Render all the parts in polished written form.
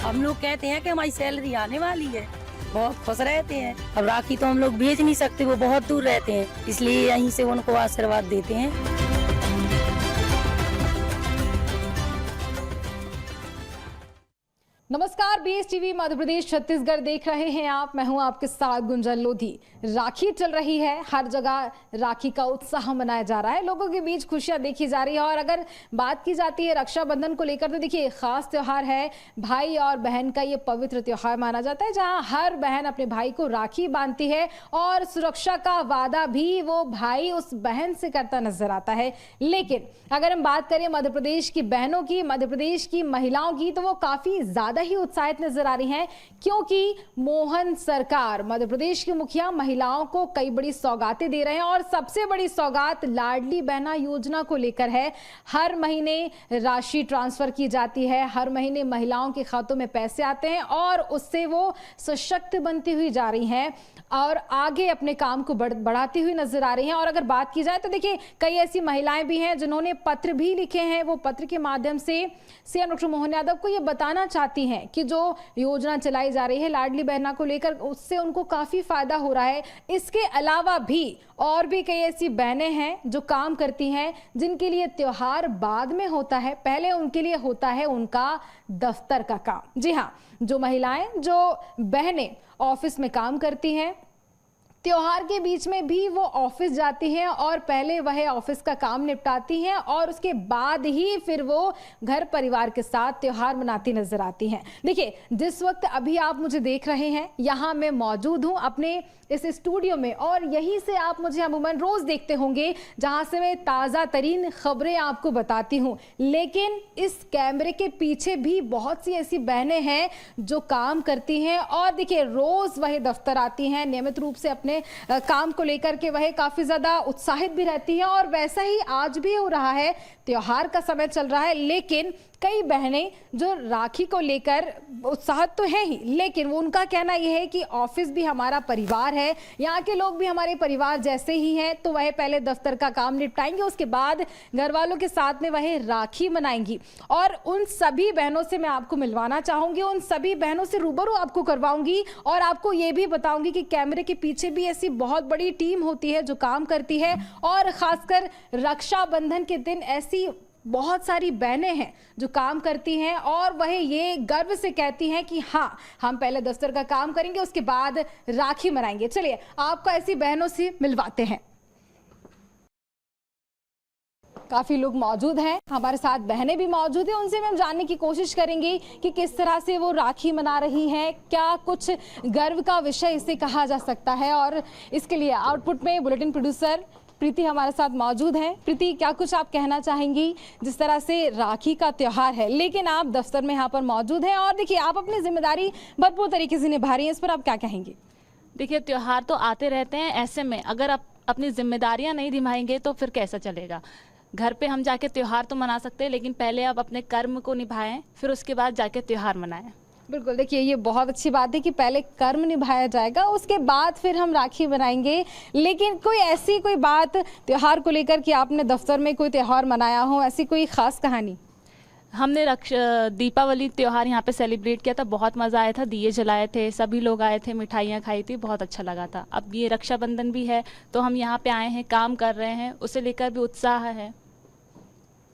हम लोग कहते हैं कि हमारी सैलरी आने वाली है, बहुत खुश रहते हैं। अब राखी तो हम लोग भेज नहीं सकते, वो बहुत दूर रहते हैं, इसलिए यहीं से उनको आशीर्वाद देते हैं। नमस्कार, बीएस टीवी मध्य प्रदेश छत्तीसगढ़ देख रहे हैं आप। मैं हूं आपके साथ गुंजन लोधी। राखी चल रही है, हर जगह राखी का उत्साह मनाया जा रहा है, लोगों के बीच खुशियां देखी जा रही है। और अगर बात की जाती है रक्षाबंधन को लेकर तो देखिए खास त्योहार है, भाई और बहन का ये पवित्र त्योहार माना जाता है, जहां हर बहन अपने भाई को राखी बांधती है और सुरक्षा का वादा भी वो भाई उस बहन से करता नजर आता है। लेकिन अगर हम बात करें मध्य प्रदेश की बहनों की, मध्य प्रदेश की महिलाओं की, तो वो काफी ज्यादा ही उत्साहित नजर आ रही हैं, क्योंकि मोहन सरकार, मध्य प्रदेश के मुखिया, महिलाओं को कई बड़ी सौगातें दे रहे हैं। और सबसे बड़ी सौगात लाडली बहना योजना को लेकर है। हर महीने राशि ट्रांसफर की जाती है, हर महीने महिलाओं के खातों में पैसे आते हैं और उससे वो सशक्त बनती हुई जा रही हैं और आगे अपने काम को बढ़ाती हुई नजर आ रही हैं। और अगर बात की जाए तो देखिए कई ऐसी महिलाएं भी हैं जिन्होंने पत्र भी लिखे हैं। वो पत्र के माध्यम से सीएम डॉक्टर मोहन यादव को ये बताना चाहती हैं कि जो योजना चलाई जा रही है लाडली बहना को लेकर, उससे उनको काफी फायदा हो रहा है। इसके अलावा भी और भी कई ऐसी बहनें हैं जो काम करती हैं, जिनके लिए त्योहार बाद में होता है, पहले उनके लिए होता है उनका दफ्तर का काम। जी हाँ, जो महिलाएं, जो बहनें ऑफिस में काम करती हैं, त्योहार के बीच में भी वो ऑफिस जाती हैं और पहले वह ऑफिस का काम निपटाती हैं और उसके बाद ही फिर वो घर परिवार के साथ त्योहार मनाती नजर आती हैं। देखिए जिस वक्त अभी आप मुझे देख रहे हैं, यहाँ मैं मौजूद हूँ अपने इस स्टूडियो में और यहीं से आप मुझे अमूमन रोज देखते होंगे, जहां से मैं ताज़ा तरीन खबरें आपको बताती हूं। लेकिन इस कैमरे के पीछे भी बहुत सी ऐसी बहनें हैं जो काम करती हैं और देखिए रोज वह दफ्तर आती हैं, नियमित रूप से अपने काम को लेकर के वह काफी ज्यादा उत्साहित भी रहती हैं। और वैसा ही आज भी हो रहा है, त्योहार का समय चल रहा है, लेकिन कई बहनें जो राखी को लेकर उत्साहित तो है ही, लेकिन वो उनका कहना यह है कि ऑफिस भी हमारा परिवार है, यहाँ के लोग भी हमारे परिवार जैसे ही हैं, तो वह पहले दफ्तर का काम निपटाएंगे, उसके बाद घर वालों के साथ में वह राखी मनाएंगी। और उन सभी बहनों से मैं आपको मिलवाना चाहूंगी, उन सभी बहनों से रूबरू आपको करवाऊंगी और आपको ये भी बताऊंगी कि कैमरे के पीछे भी ऐसी बहुत बड़ी टीम होती है जो काम करती है। और खासकर रक्षाबंधन के दिन ऐसी बहुत सारी बहनें हैं जो काम करती हैं और वह ये गर्व से कहती हैं कि हाँ, हम पहले दफ्तर का काम करेंगे, उसके बाद राखी मनाएंगे। चलिए आपको ऐसी बहनों से मिलवाते हैं। काफी लोग मौजूद हैं, हमारे साथ बहनें भी मौजूद हैं, उनसे हम जानने की कोशिश करेंगे कि किस तरह से वो राखी मना रही हैं, क्या कुछ गर्व का विषय इसे कहा जा सकता है। और इसके लिए आउटपुट में बुलेटिन प्रोड्यूसर प्रीति हमारे साथ मौजूद हैं। प्रीति, क्या कुछ आप कहना चाहेंगी? जिस तरह से राखी का त्योहार है, लेकिन आप दफ्तर में यहाँ पर मौजूद हैं और देखिए आप अपनी जिम्मेदारी भरपूर तरीके से निभा रही हैं, इस पर आप क्या कहेंगी? देखिए त्योहार तो आते रहते हैं, ऐसे में अगर आप अपनी जिम्मेदारियां नहीं निभाएंगे तो फिर कैसा चलेगा। घर पे हम जाके त्योहार तो मना सकते हैं, लेकिन पहले आप अपने कर्म को निभाएं, फिर उसके बाद जाके त्योहार मनाएं। बिल्कुल, देखिए ये बहुत अच्छी बात है कि पहले कर्म निभाया जाएगा, उसके बाद फिर हम राखी बनाएंगे। लेकिन कोई ऐसी कोई बात त्योहार को लेकर कि आपने दफ्तर में कोई त्योहार मनाया हो, ऐसी कोई खास कहानी? हमने दीपावली त्योहार यहाँ पे सेलिब्रेट किया था, बहुत मज़ा आया था, दिए जलाए थे, सभी लोग आए थे, मिठाइयाँ खाई थी, बहुत अच्छा लगा था। अब ये रक्षाबंधन भी है तो हम यहाँ पे आए हैं, काम कर रहे हैं, उसे लेकर भी उत्साह है।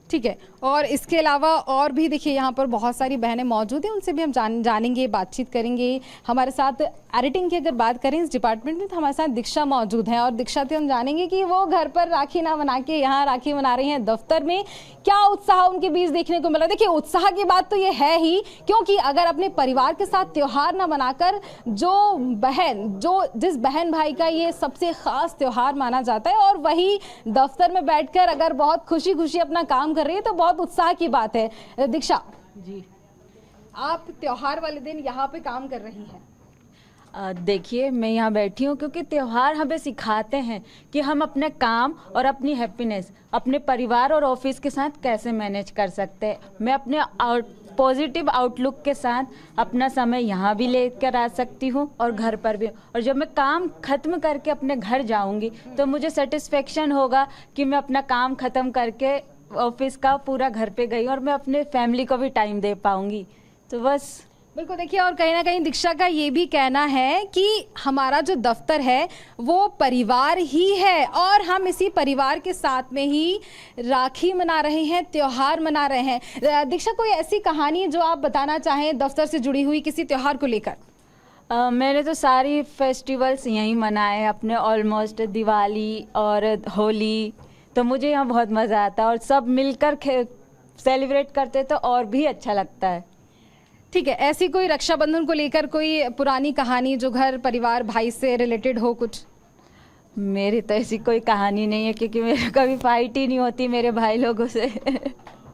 ठीक है, और इसके अलावा और भी देखिए यहाँ पर बहुत सारी बहनें मौजूद हैं, उनसे भी हम जानेंगे, बातचीत करेंगे। हमारे साथ एडिटिंग की अगर बात करें इस डिपार्टमेंट में, तो हमारे साथ दीक्षा मौजूद हैं और दीक्षा से हम जानेंगे कि वो घर पर राखी ना मना के यहाँ राखी मना रही हैं दफ्तर में। क्या उत्साह उनके बीच देखने को मिला? देखिए उत्साह की बात तो ये है ही, क्योंकि अगर अपने परिवार के साथ त्योहार ना मनाकर जिस बहन भाई का ये सबसे खास त्योहार माना जाता है और वही दफ्तर में बैठकर अगर बहुत खुशी खुशी अपना काम कर रही है, तो बहुत उत्साह की बात है। दीक्षा जी, आप त्योहार वाले दिन यहाँ पे काम कर रही हैं। देखिए मैं यहाँ बैठी हूँ क्योंकि त्यौहार हमें सिखाते हैं कि हम अपने काम और अपनी हैप्पीनेस अपने परिवार और ऑफिस के साथ कैसे मैनेज कर सकते हैं। मैं अपने पॉजिटिव आउटलुक के साथ अपना समय यहाँ भी लेकर आ सकती हूँ और घर पर भी। और जब मैं काम ख़त्म करके अपने घर जाऊँगी तो मुझे सेटिस्फेक्शन होगा कि मैं अपना काम ख़त्म करके ऑफिस का पूरा घर पे गई और मैं अपने फैमिली को भी टाइम दे पाऊँगी। तो बस बिल्कुल, देखिए और कहीं ना कहीं दीक्षा का ये भी कहना है कि हमारा जो दफ्तर है वो परिवार ही है और हम इसी परिवार के साथ में ही राखी मना रहे हैं, त्योहार मना रहे हैं। दीक्षा, कोई ऐसी कहानी जो आप बताना चाहें दफ्तर से जुड़ी हुई किसी त्योहार को लेकर? मैंने तो सारी फेस्टिवल्स यहीं मनाए अपने, ऑलमोस्ट दिवाली और होली, तो मुझे यहाँ बहुत मज़ा आता है और सब मिलकर सेलिब्रेट करते तो और भी अच्छा लगता है। ठीक है, ऐसी कोई रक्षाबंधन को लेकर कोई पुरानी कहानी जो घर परिवार भाई से रिलेटेड हो कुछ? मेरी तो ऐसी कोई कहानी नहीं है क्योंकि मेरे कभी फाइट ही नहीं होती मेरे भाई लोगों से।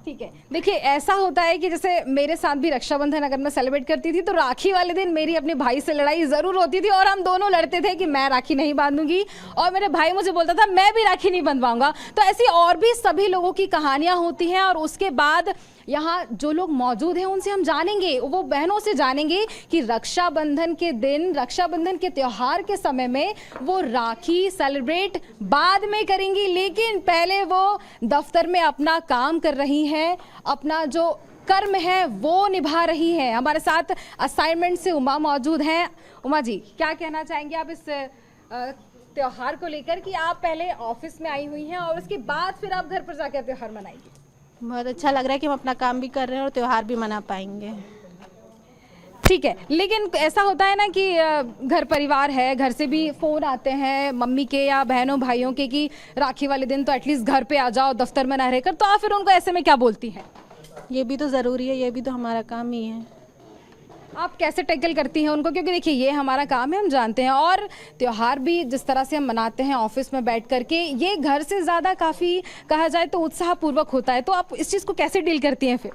ठीक है, देखिए ऐसा होता है कि जैसे मेरे साथ भी रक्षाबंधन अगर मैं सेलिब्रेट करती थी तो राखी वाले दिन मेरी अपने भाई से लड़ाई ज़रूर होती थी और हम दोनों लड़ते थे कि मैं राखी नहीं बांधूंगी और मेरे भाई मुझे बोलता था मैं भी राखी नहीं बंधवाऊंगा। तो ऐसी और भी सभी लोगों की कहानियां होती हैं और उसके बाद यहाँ जो लोग मौजूद हैं उनसे हम जानेंगे, वो बहनों से जानेंगे कि रक्षाबंधन के दिन, रक्षाबंधन के त्यौहार के समय में वो राखी सेलिब्रेट बाद में करेंगी, लेकिन पहले वो दफ्तर में अपना काम कर रही हैं, अपना जो कर्म है वो निभा रही है। हमारे साथ असाइनमेंट से उमा मौजूद हैं। उमा जी, क्या कहना चाहेंगे आप इस त्योहार को लेकर कि आप पहले ऑफिस में आई हुई हैं और उसके बाद फिर आप घर पर जाकर त्योहार मनाएंगी? बहुत अच्छा लग रहा है कि हम अपना काम भी कर रहे हैं और त्यौहार भी मना पाएंगे। ठीक है, लेकिन ऐसा होता है ना कि घर परिवार है, घर से भी फ़ोन आते हैं मम्मी के या बहनों भाइयों के कि राखी वाले दिन तो एटलीस्ट घर पे आ जाओ, दफ्तर में ना रहकर, तो आप फिर उनको ऐसे में क्या बोलती हैं? ये भी तो ज़रूरी है, ये भी तो हमारा काम ही है। आप कैसे टैकल करती हैं उनको? क्योंकि देखिए ये हमारा काम है, हम जानते हैं, और त्यौहार भी जिस तरह से हम मनाते हैं ऑफिस में बैठ करके, ये घर से ज़्यादा काफ़ी कहा जाए तो उत्साहपूर्वक होता है। तो आप इस चीज़ को कैसे डील करती हैं फिर?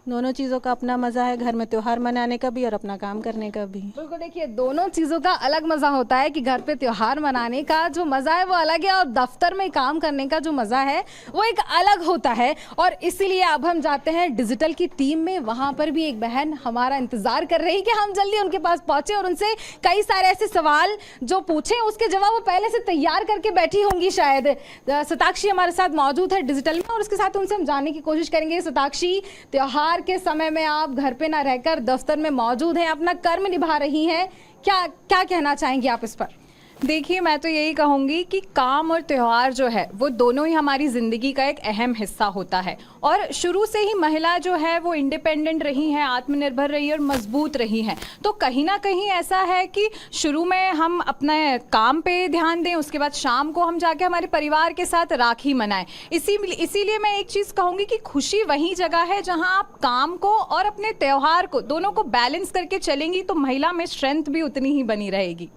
दोनों चीज़ों का अपना मज़ा है, घर में त्यौहार मनाने का भी और अपना काम करने का भी। बिल्कुल, देखिए दोनों चीज़ों का अलग मज़ा होता है कि घर पे त्यौहार मनाने का जो मज़ा है वो अलग है और दफ्तर में काम करने का जो मज़ा है वो एक अलग होता है। और इसीलिए अब हम जाते हैं डिजिटल की टीम में, वहाँ पर भी एक बहन हमारा इंतज़ार कर रही कि हम जल्दी उनके पास पहुँचे और उनसे कई सारे ऐसे सवाल जो पूछें उसके जवाब वो पहले से तैयार करके बैठी होंगी शायद। सताक्षी हमारे साथ मौजूद है डिजिटल में और उसके साथ उनसे हम जानने की कोशिश करेंगे। सताक्षी, त्यौहार के समय में आप घर पे ना रहकर दफ्तर में मौजूद हैं, अपना कर्म निभा रही हैं, क्या क्या कहना चाहेंगी आप इस पर? देखिए, मैं तो यही कहूँगी कि काम और त्यौहार जो है वो दोनों ही हमारी ज़िंदगी का एक अहम हिस्सा होता है और शुरू से ही महिला जो है वो इंडिपेंडेंट रही हैं, आत्मनिर्भर रही और मजबूत रही हैं। तो कहीं ना कहीं ऐसा है कि शुरू में हम अपने काम पे ध्यान दें, उसके बाद शाम को हम जाके हमारे परिवार के साथ राखी मनाएं। इसीलिए मैं एक चीज़ कहूँगी कि खुशी वही जगह है जहाँ आप काम को और अपने त्यौहार को दोनों को बैलेंस करके चलेंगी तो महिला में स्ट्रेंथ भी उतनी ही बनी रहेगी।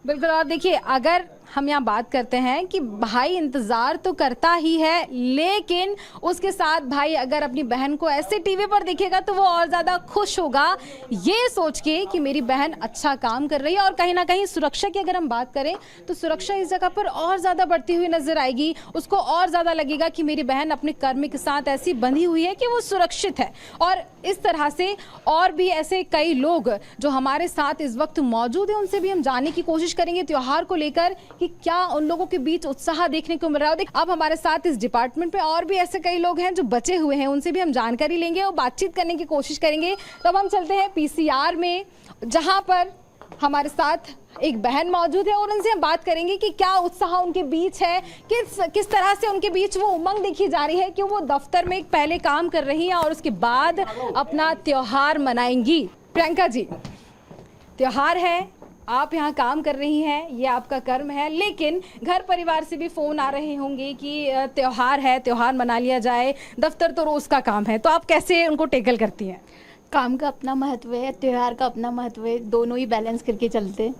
बिल्कुल, और देखिए अगर हम यहाँ बात करते हैं कि भाई इंतज़ार तो करता ही है, लेकिन उसके साथ भाई अगर अपनी बहन को ऐसे टीवी पर दिखेगा तो वो और ज़्यादा खुश होगा ये सोच के कि मेरी बहन अच्छा काम कर रही है। और कहीं ना कहीं सुरक्षा की अगर हम बात करें तो सुरक्षा इस जगह पर और ज़्यादा बढ़ती हुई नजर आएगी। उसको और ज़्यादा लगेगा कि मेरी बहन अपने कर्म के साथ ऐसी बंधी हुई है कि वो सुरक्षित है। और इस तरह से और भी ऐसे कई लोग जो हमारे साथ इस वक्त मौजूद हैं उनसे भी हम जानने की कोशिश करेंगे त्यौहार को लेकर कि क्या उन लोगों के बीच उत्साह देखने को मिल रहा है। अब हमारे साथ इस डिपार्टमेंट पे और भी ऐसे कई लोग हैं जो बचे हुए हैं, उनसे भी हम जानकारी लेंगे और बातचीत करने की कोशिश करेंगे। तब हम चलते हैं पीसीआर में जहां पर हमारे साथ एक बहन मौजूद है और उनसे हम बात करेंगे कि क्या उत्साह उनके बीच है, किस तरह से उनके बीच वो उमंग देखी जा रही है कि वो दफ्तर में पहले काम कर रही हैं और उसके बाद अपना त्योहार मनाएंगी। प्रियंका जी, त्योहार है, आप यहाँ काम कर रही हैं, ये आपका कर्म है, लेकिन घर परिवार से भी फ़ोन आ रहे होंगे कि त्योहार है, त्योहार मना लिया जाए, दफ्तर तो रोज़ का काम है, तो आप कैसे उनको टेकल करती हैं? काम का अपना महत्व है, त्योहार का अपना महत्व है, दोनों ही बैलेंस करके चलते।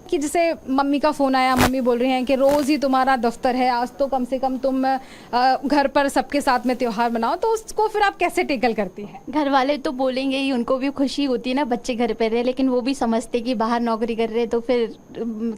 कि जैसे मम्मी का फ़ोन आया, मम्मी बोल रही हैं कि रोज़ ही तुम्हारा दफ्तर है, आज तो कम से कम तुम घर पर सबके साथ में त्यौहार मनाओ, तो उसको फिर आप कैसे टेकल करती हैं? घर वाले तो बोलेंगे ही, उनको भी खुशी होती है ना बच्चे घर पे रहे, लेकिन वो भी समझते कि बाहर नौकरी कर रहे तो फिर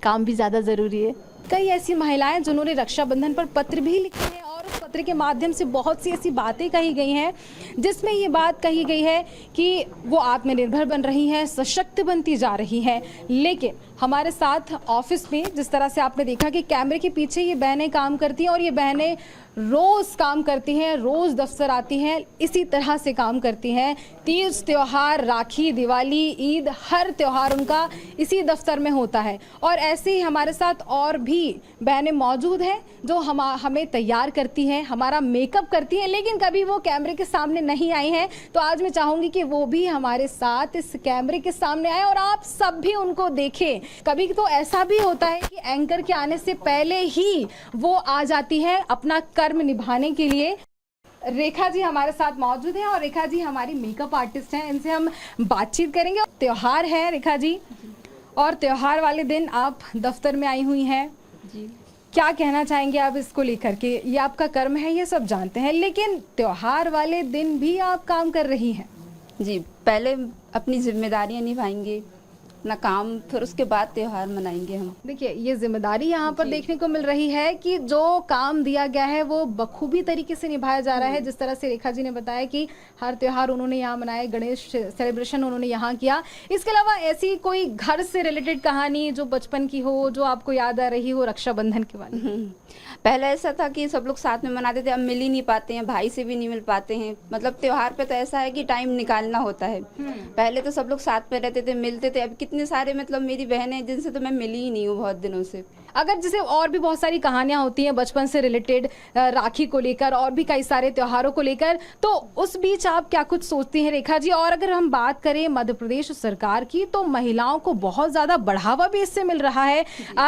काम भी ज़्यादा ज़रूरी है। कई ऐसी महिलाएं जिन्होंने रक्षाबंधन पर पत्र भी लिखे हैं और उस पत्र पत्र के माध्यम से बहुत सी ऐसी बातें कही गई हैं जिसमें ये बात कही गई है कि वो आत्मनिर्भर बन रही हैं, सशक्त बनती जा रही हैं। लेकिन हमारे साथ ऑफिस में जिस तरह से आपने देखा कि कैमरे के पीछे ये बहनें काम करती हैं और ये बहनें रोज़ काम करती हैं, रोज़ दफ्तर आती हैं, इसी तरह से काम करती हैं। तीज त्यौहार, राखी, दिवाली, ईद, हर त्यौहार उनका इसी दफ्तर में होता है। और ऐसे ही हमारे साथ और भी बहनें मौजूद हैं जो हमें तैयार करती हैं, हमारा मेकअप करती हैं, लेकिन कभी वो कैमरे के सामने नहीं आई हैं। तो आज मैं चाहूँगी कि वो भी हमारे साथ इस कैमरे के सामने आए और आप सब भी उनको देखें। कभी तो ऐसा भी होता है कि एंकर के आने से पहले ही वो आ जाती है अपना कर्म निभाने के लिए। रेखा जी हमारे साथ मौजूद हैं और रेखा जी हमारी मेकअप आर्टिस्ट हैं, इनसे हम बातचीत करेंगे। त्योहार है रेखा जी, और त्योहार वाले दिन आप दफ्तर में आई हुई हैं जी, क्या कहना चाहेंगे आप इसको लेकर के? ये आपका कर्म है, ये सब जानते हैं, लेकिन त्योहार वाले दिन भी आप काम कर रही हैं। जी, पहले अपनी जिम्मेदारियां निभाएंगे अपना काम, फिर उसके बाद त्योहार मनाएंगे हम। देखिए, ये जिम्मेदारी यहाँ पर देखने को मिल रही है कि जो काम दिया गया है वो बखूबी तरीके से निभाया जा रहा है। जिस तरह से रेखा जी ने बताया कि हर त्योहार उन्होंने यहाँ मनाया, गणेश सेलिब्रेशन उन्होंने यहाँ किया। इसके अलावा ऐसी कोई घर से रिलेटेड कहानी जो बचपन की हो, जो आपको याद आ रही हो रक्षाबंधन के बारे में? पहले ऐसा था कि सब लोग साथ में मनाते थे, अब मिल ही नहीं पाते हैं, भाई से भी नहीं मिल पाते हैं। मतलब त्योहार पे तो ऐसा है कि टाइम निकालना होता है। पहले तो सब लोग साथ में रहते थे, मिलते थे। अब कितने सारे मतलब मेरी बहनें हैं जिनसे तो मैं मिली ही नहीं हूँ बहुत दिनों से। अगर जैसे और भी बहुत सारी कहानियां होती हैं बचपन से रिलेटेड, राखी को लेकर और भी कई सारे त्योहारों को लेकर, तो उस बीच आप क्या कुछ सोचती हैं रेखा जी? और अगर हम बात करें मध्य प्रदेश सरकार की, तो महिलाओं को बहुत ज़्यादा बढ़ावा भी इससे मिल रहा है।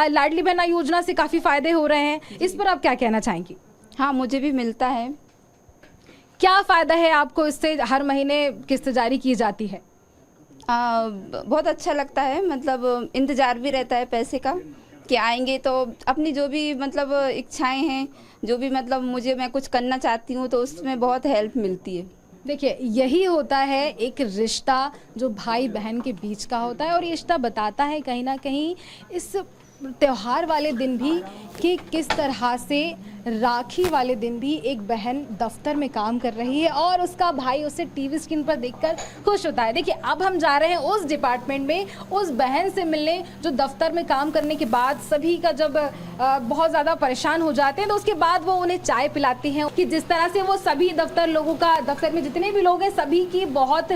लाडली बहना योजना से काफ़ी फायदे हो रहे हैं, इस पर आप क्या कहना चाहेंगी? हाँ, मुझे भी मिलता है। क्या फ़ायदा है आपको इससे? हर महीने किस्त जारी की जाती है। बहुत अच्छा लगता है, मतलब इंतज़ार भी रहता है पैसे का कि आएंगे, तो अपनी जो भी मतलब इच्छाएं हैं, जो भी मतलब मैं कुछ करना चाहती हूँ, तो उसमें बहुत हेल्प मिलती है। देखिए, यही होता है एक रिश्ता जो भाई बहन के बीच का होता है, और ये रिश्ता बताता है कहीं ना कहीं इस त्योहार वाले दिन भी कि किस तरह से राखी वाले दिन भी एक बहन दफ्तर में काम कर रही है और उसका भाई उसे टीवी स्क्रीन पर देखकर खुश होता है। देखिए, अब हम जा रहे हैं उस डिपार्टमेंट में, उस बहन से मिलने जो दफ्तर में काम करने के बाद सभी का जब बहुत ज़्यादा परेशान हो जाते हैं, तो उसके बाद वो उन्हें चाय पिलाती हैं कि जिस तरह से वो सभी दफ्तर में जितने भी लोग हैं सभी की बहुत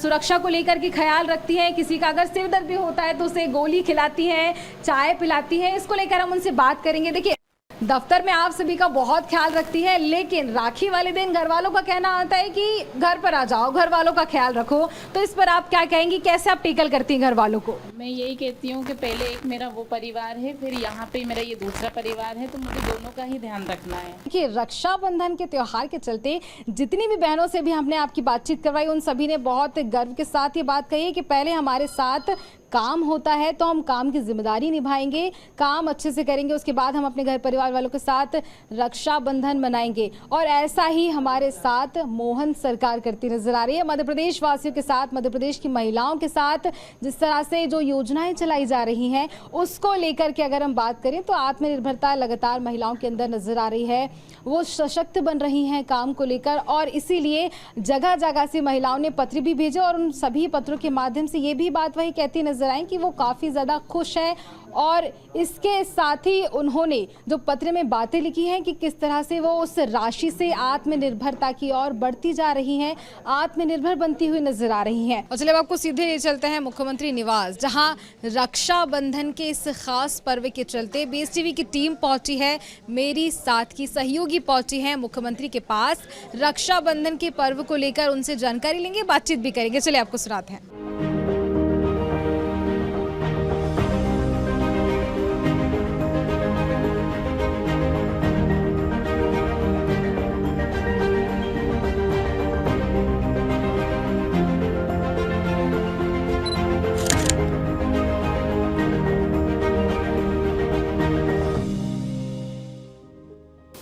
सुरक्षा को लेकर के ख्याल रखती हैं। किसी का अगर सिर दर्द भी होता है तो उसे गोली खिलाती हैं, चाय पिलाती हैं। इसको लेकर हम उनसे बात करेंगे। देखिए, दफ्तर में आप सभी का बहुत ख्याल रखती है, लेकिन राखी वाले दिन घर वालों का कहना आता है कि घर पर आ जाओ, घर वालों का ख्याल रखो। तो इस पर आप क्या कहेंगी, कैसे आप टेकल करती हैं घर वालों को? मैं यही कहती हूँ कि पहले एक मेरा वो परिवार है, फिर यहाँ पे मेरा ये दूसरा परिवार है, तो मुझे दोनों का ही ध्यान रखना है। देखिए, रक्षाबंधन के त्योहार के चलते जितनी भी बहनों से भी हमने आपकी बातचीत करवाई, उन सभी ने बहुत गर्व के साथ ये बात कही है कि पहले हमारे साथ काम होता है तो हम काम की जिम्मेदारी निभाएंगे, काम अच्छे से करेंगे, उसके बाद हम अपने घर परिवार वालों के साथ रक्षाबंधन मनाएंगे। और ऐसा ही हमारे साथ मोहन सरकार करती नजर आ रही है, मध्य प्रदेश वासियों के साथ, मध्य प्रदेश की महिलाओं के साथ। जिस तरह से जो योजनाएं चलाई जा रही हैं उसको लेकर के अगर हम बात करें तो आत्मनिर्भरता लगातार महिलाओं के अंदर नजर आ रही है, वो सशक्त बन रही हैं काम को लेकर। और इसीलिए जगह जगह से महिलाओं ने पत्र भी भेजे और उन सभी पत्रों के माध्यम से ये भी बात वही कहती नजर आई कि वो काफ़ी ज़्यादा खुश है। और इसके साथ ही उन्होंने जो पत्र में बातें लिखी हैं कि किस तरह से वो उस राशि से आत्मनिर्भरता की ओर बढ़ती जा रही हैं, आत्मनिर्भर बनती हुई नजर आ रही हैं। और चलिए अब आपको सीधे ले चलते हैं मुख्यमंत्री निवास, जहां रक्षाबंधन के इस खास पर्व के चलते BSTV की टीम पहुंची है, मेरी साथ की सहयोगी पहुंची हैं मुख्यमंत्री के पास। रक्षाबंधन के पर्व को लेकर उनसे जानकारी लेंगे, बातचीत भी करेंगे। चलिए आपको सुनाते हैं।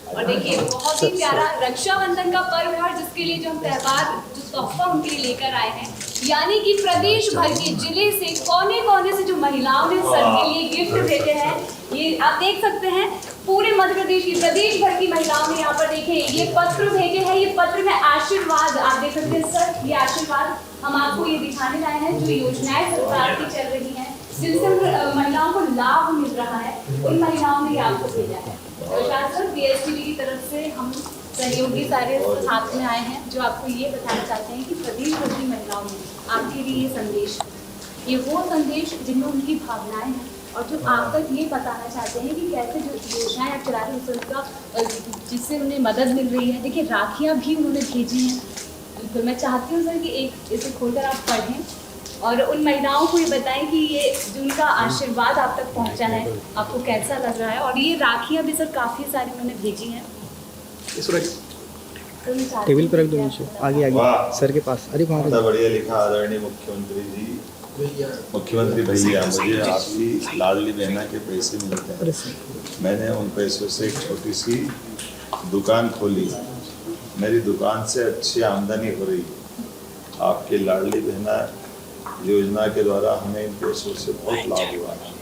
और देखिए, बहुत ही प्यारा रक्षाबंधन का पर्व है, और जिसके लिए जो हम त्योहार जो तोहफा उनके लिए लेकर आए हैं, यानी कि प्रदेश भर के जिले से कोने कोने से जो महिलाओं ने सर के लिए गिफ्ट भेजे हैं, ये आप देख सकते हैं। पूरे मध्य प्रदेश की, प्रदेश भर की महिलाओं ने यहाँ पर देखे ये पत्र भेजे हैं। ये पत्र में आशीर्वाद आप देख सकते हैं सर, ये आशीर्वाद हम आपको ये दिखाने लाए हैं जो योजनाएं सरकार की चल रही हैं, जिनसे महिलाओं को लाभ मिल रहा है, उन महिलाओं ने ये आपको भेजा है। सर BSTV की तरफ से हम सहयोगी सारे साथ में आए हैं जो आपको ये बताना चाहते हैं कि प्रदेश भर की महिलाओं ने आपके लिए ये संदेश, ये वो संदेश जिनमें उनकी भावनाएं हैं और जो आप तक ये बताना चाहते हैं कि कैसे जो योजनाएं आप चला रहे हैं उसका जिससे उन्हें मदद मिल रही है। देखिए राखियाँ भी उन्होंने भेजी हैं, तो मैं चाहती हूँ सर कि एक इसे खोलकर आप पढ़ें और उन महिलाओं को ये बताएं कि ये जो उनका आशीर्वाद आप तक पहुँचा है आपको कैसा लग रहा है। और ये राखियाँ भी सर काफ़ी सारी उन्होंने भेजी हैं। टेबल पर रख दो नीचे, आगे सर के पास। अरे बहुत बढ़िया लिखा आदरणीय मुख्यमंत्री जी, मुख्यमंत्री भैया, मुझे आपकी लाडली बहना के पैसे मिलते हैं, मैंने उन पैसों से एक छोटी सी दुकान खोली, मेरी दुकान से अच्छी आमदनी हो रही है। आपके लाडली बहना योजना के द्वारा हमें इन पैसों से बहुत लाभ हुआ है।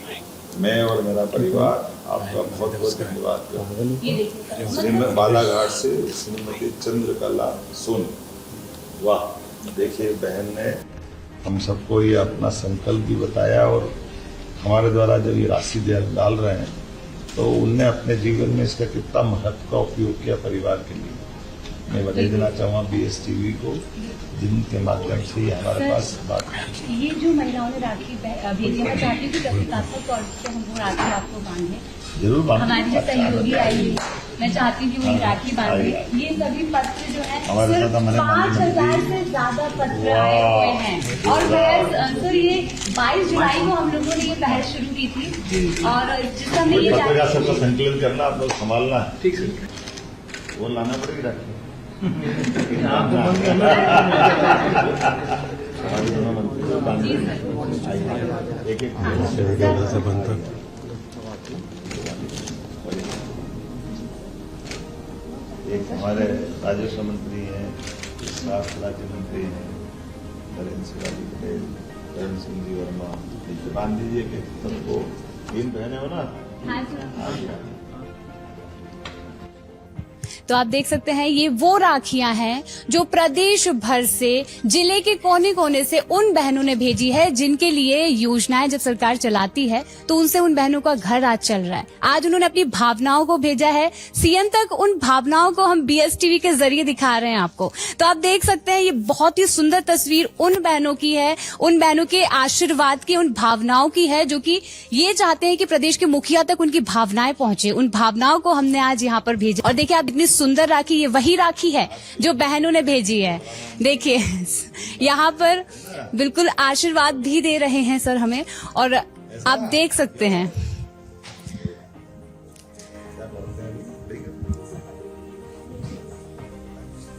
मैं और मेरा परिवार आपका बहुत बहुत धन्यवाद करता हूँ। बालाघाट से श्रीमती चंद्रकला सोनी, वाह, देखिए बहन ने हम सबको ये अपना संकल्प भी बताया और हमारे द्वारा जब ये राशि डाल रहे हैं तो उनने अपने जीवन में इसका कितना महत्व का उपयोग किया परिवार के लिए। मैं बधाई देना चाहूँगा BSTV को, जिनके माध्यम से ये हमारे पास बात है। ये जो महिलाओं ने राखी भेजी, मैं चाहती हूँ कि प्रतीकात्मक तौर पर हम वो राखी आपको बांधे। जरूर बांधे। हमारी जो सहयोगी आई, मैं चाहती हूँ कि वो राखी बांधे। ये सभी पत्र जो है सिर्फ 5,000 से ज्यादा पत्र आए हुए हैं। और सर ये 22 जुलाई को हम लोगों ने ये पहल शुरू की थी और जिसका हमने ये सबका संकलन करना, आप लोग संभालना है, ठीक है, वो लाना पड़ेगी राखी। एक हमारे राजस्व मंत्री हैं, स्वास्थ्य राज्य मंत्री हैं नरेंद्र सिंह पटेल, करण सिंह जी वर्मा, बांध दीजिए कि सबको 3 बहनें हो ना। तो आप देख सकते हैं ये वो राखियां हैं जो प्रदेश भर से, जिले के कोने कोने से उन बहनों ने भेजी है जिनके लिए योजनाएं जब सरकार चलाती है तो उनसे उन बहनों का घर आज चल रहा है। आज उन्होंने अपनी भावनाओं को भेजा है CM तक, उन भावनाओं को हम BSTV के जरिए दिखा रहे हैं आपको। तो आप देख सकते हैं ये बहुत ही सुंदर तस्वीर उन बहनों की है, उन बहनों के आशीर्वाद की, उन भावनाओं की है जो कि ये चाहते हैं कि प्रदेश के मुखिया तक उनकी भावनाएं पहुंचे। उन भावनाओं को हमने आज यहाँ पर भेजा और देखिए आप इतनी सुंदर राखी, ये वही राखी है जो बहनों ने भेजी है। देखिए यहाँ पर बिल्कुल आशीर्वाद भी दे रहे हैं सर हमें और आप देख सकते हैं।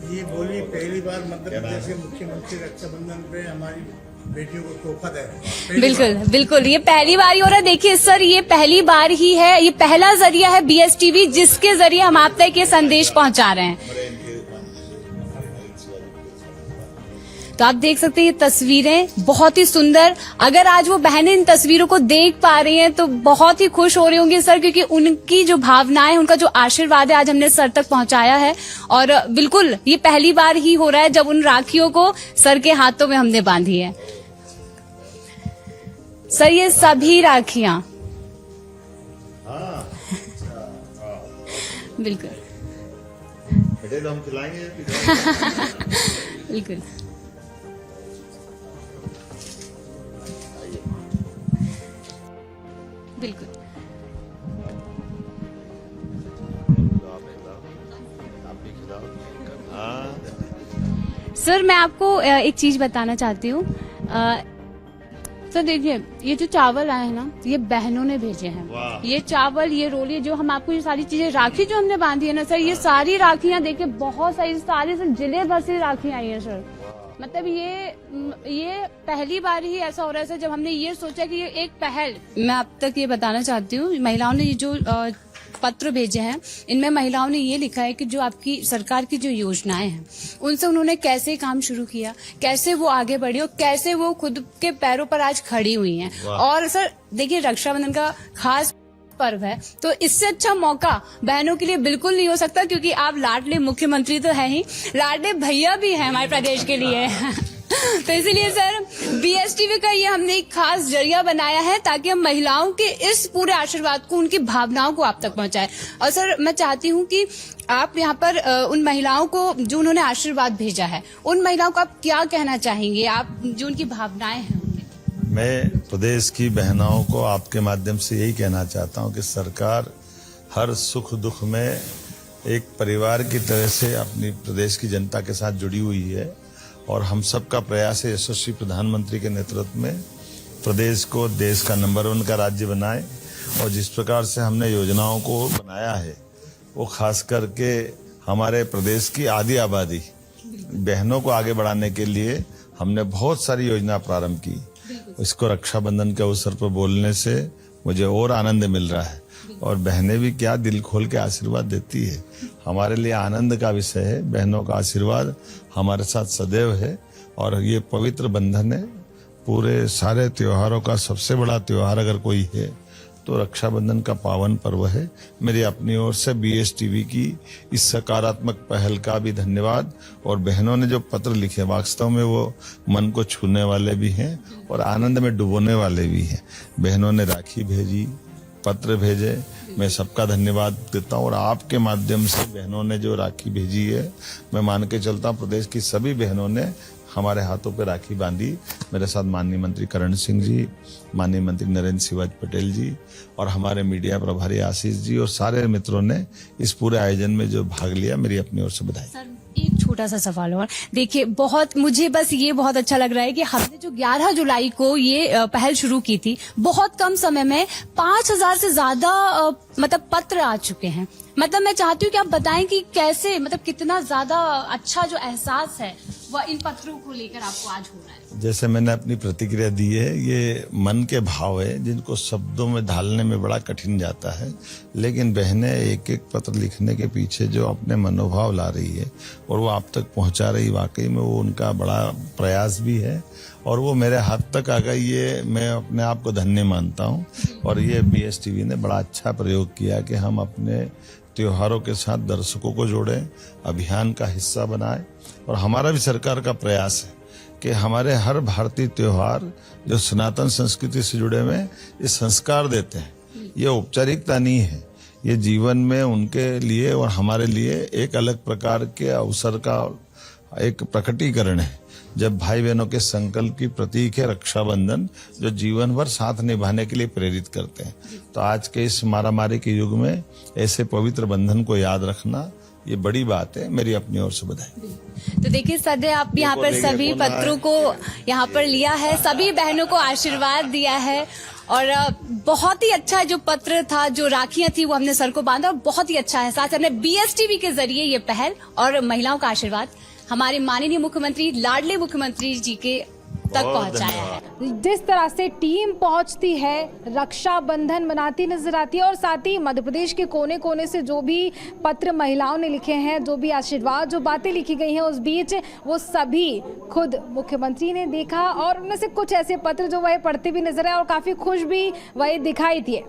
ये बोली पहली बार मध्य प्रदेश के मुख्यमंत्री रक्षाबंधन पे हमारी बेटियों को तोहफा दे रहे हैं। बिल्कुल बिल्कुल, ये पहली बार ही हो रहा है। देखिए सर ये पहली बार ही है, ये पहला जरिया है BSTV जिसके जरिए हम आप तक ये संदेश पहुंचा रहे हैं। तो आप देख सकते हैं ये तस्वीरें बहुत ही सुंदर। अगर आज वो बहनें इन तस्वीरों को देख पा रही हैं तो बहुत ही खुश हो रही होंगी सर, क्योंकि उनकी जो भावनाएं, उनका जो आशीर्वाद है आज हमने सर तक पहुंचाया है। और बिल्कुल ये पहली बार ही हो रहा है जब उन राखियों को सर के हाथों में हमने बांधी है। सर ये सभी राखियां बिल्कुल तो हम खिलाएंगे बिल्कुल। बिल्कुल सर मैं आपको एक चीज बताना चाहती हूँ। सर देखिए ये जो चावल आए हैं ना, ये बहनों ने भेजे हैं। ये चावल, ये रोली, जो हम आपको ये सारी चीजें, राखी जो हमने बांधी है ना सर, ये सारी राखियां देखिए बहुत सारी, सारी सर जिले भर से राखियां आई हैं सर। मतलब ये पहली बार ही ऐसा हो रहा है सर जब हमने ये सोचा कि ये एक पहल। मैं आप तक ये बताना चाहती हूँ, महिलाओं ने ये जो पत्र भेजे हैं इनमें महिलाओं ने ये लिखा है कि जो आपकी सरकार की जो योजनाएं हैं उनसे उन्होंने कैसे काम शुरू किया, कैसे वो आगे बढ़ी और कैसे वो खुद के पैरों पर आज खड़ी हुई हैं। और सर देखिए रक्षाबंधन का खास पर्व है, तो इससे अच्छा मौका बहनों के लिए बिल्कुल नहीं हो सकता, क्योंकि आप लाडले मुख्यमंत्री तो है ही, लाडले भैया भी हैं हमारे प्रदेश के लिए। तो इसीलिए सर BSTV का ये हमने एक खास जरिया बनाया है ताकि हम महिलाओं के इस पूरे आशीर्वाद को, उनकी भावनाओं को आप तक पहुंचाएं। और सर मैं चाहती हूं कि आप यहाँ पर उन महिलाओं को जो उन्होंने आशीर्वाद भेजा है, उन महिलाओं को आप क्या कहना चाहेंगे, आप जो उनकी भावनाएं हैं उनमें? मैं प्रदेश की बहनों को आपके माध्यम से यही कहना चाहता हूं कि सरकार हर सुख दुख में एक परिवार की तरह से अपनी प्रदेश की जनता के साथ जुड़ी हुई है, और हम सबका प्रयास है यशस्वी प्रधानमंत्री के नेतृत्व में प्रदेश को देश का नंबर 1 का राज्य बनाए। और जिस प्रकार से हमने योजनाओं को बनाया है, वो खास करके हमारे प्रदेश की आधी आबादी बहनों को आगे बढ़ाने के लिए हमने बहुत सारी योजना प्रारंभ की। इसको रक्षाबंधन के अवसर पर बोलने से मुझे और आनंद मिल रहा है, और बहनें भी क्या दिल खोल के आशीर्वाद देती है। हमारे लिए आनंद का विषय है, बहनों का आशीर्वाद हमारे साथ सदैव है, और ये पवित्र बंधन है। पूरे सारे त्योहारों का सबसे बड़ा त्योहार अगर कोई है तो रक्षाबंधन का पावन पर्व है। मेरी अपनी ओर से BSTV की इस सकारात्मक पहल का भी धन्यवाद। और बहनों ने जो पत्र लिखे, वास्तव में वो मन को छूने वाले भी हैं और आनंद में डुबोने वाले भी हैं। बहनों ने राखी भेजी, पत्र भेजे, मैं सबका धन्यवाद देता हूँ। और आपके माध्यम से बहनों ने जो राखी भेजी है, मैं मान के चलता हूँ प्रदेश की सभी बहनों ने हमारे हाथों पे राखी बांधी। मेरे साथ माननीय मंत्री करण सिंह जी, माननीय मंत्री नरेंद्र शिवाजी पटेल जी, और हमारे मीडिया प्रभारी आशीष जी, और सारे मित्रों ने इस पूरे आयोजन में जो भाग लिया, मेरी अपनी ओर से बधाई। सर एक छोटा सा सवाल और, देखिए बहुत मुझे बस ये बहुत अच्छा लग रहा है कि हमने जो 11 जुलाई को ये पहल शुरू की थी, बहुत कम समय में 5000 से ज्यादा मतलब पत्र आ चुके हैं। मतलब मैं चाहती हूँ कि आप बताएं कि कैसे, मतलब कितना ज्यादा अच्छा जो एहसास है वह इन पत्रों को लेकर आपको आज हो रहा है। जैसे मैंने अपनी प्रतिक्रिया दी है, ये मन के भाव है जिनको शब्दों में ढालने में बड़ा कठिन जाता है, लेकिन बहनें एक एक पत्र लिखने के पीछे जो अपने मनोभाव ला रही है और वो आप तक पहुंचा रही, वाकई में वो उनका बड़ा प्रयास भी है, और वो मेरे हाथ तक आ गई। ये मैं अपने आप को धन्य मानता हूँ। और ये BSTV ने बड़ा अच्छा प्रयोग किया कि हम अपने त्योहारों के साथ दर्शकों को जोड़ें, अभियान का हिस्सा बनाए। और हमारा भी सरकार का प्रयास है कि हमारे हर भारतीय त्योहार जो सनातन संस्कृति से जुड़े हुए हैं, ये संस्कार देते हैं। ये औपचारिकता नहीं है, ये जीवन में उनके लिए और हमारे लिए एक अलग प्रकार के अवसर का एक प्रकटीकरण है। जब भाई बहनों के संकल्प की प्रतीक है रक्षाबंधन, जो जीवन भर साथ निभाने के लिए प्रेरित करते हैं। तो आज के इस मारामारी के युग में ऐसे पवित्र बंधन को याद रखना, ये बड़ी बात है। मेरी अपनी ओर से बधाई। तो देखिए सदे, आप यहाँ पर सभी पत्रों को यहाँ पर लिया है, सभी बहनों को आशीर्वाद दिया है, और बहुत ही अच्छा जो पत्र था, जो राखियां थी, वो हमने सर को बांधा, और बहुत ही अच्छा एहसास हमने BSTV के जरिए ये पहल और महिलाओं का आशीर्वाद हमारे माननीय मुख्यमंत्री, लाडले मुख्यमंत्री जी के तक पहुंचाया है। जिस तरह से टीम पहुंचती है, रक्षाबंधन मनाती नजर आती है, और साथ ही मध्य प्रदेश के कोने कोने से जो भी पत्र महिलाओं ने लिखे हैं, जो भी आशीर्वाद, जो बातें लिखी गई हैं, उस बीच वो सभी खुद मुख्यमंत्री ने देखा, और उनमें से कुछ ऐसे पत्र जो वह पढ़ते भी नजर आए और काफी खुश भी वह दिखाई दिए।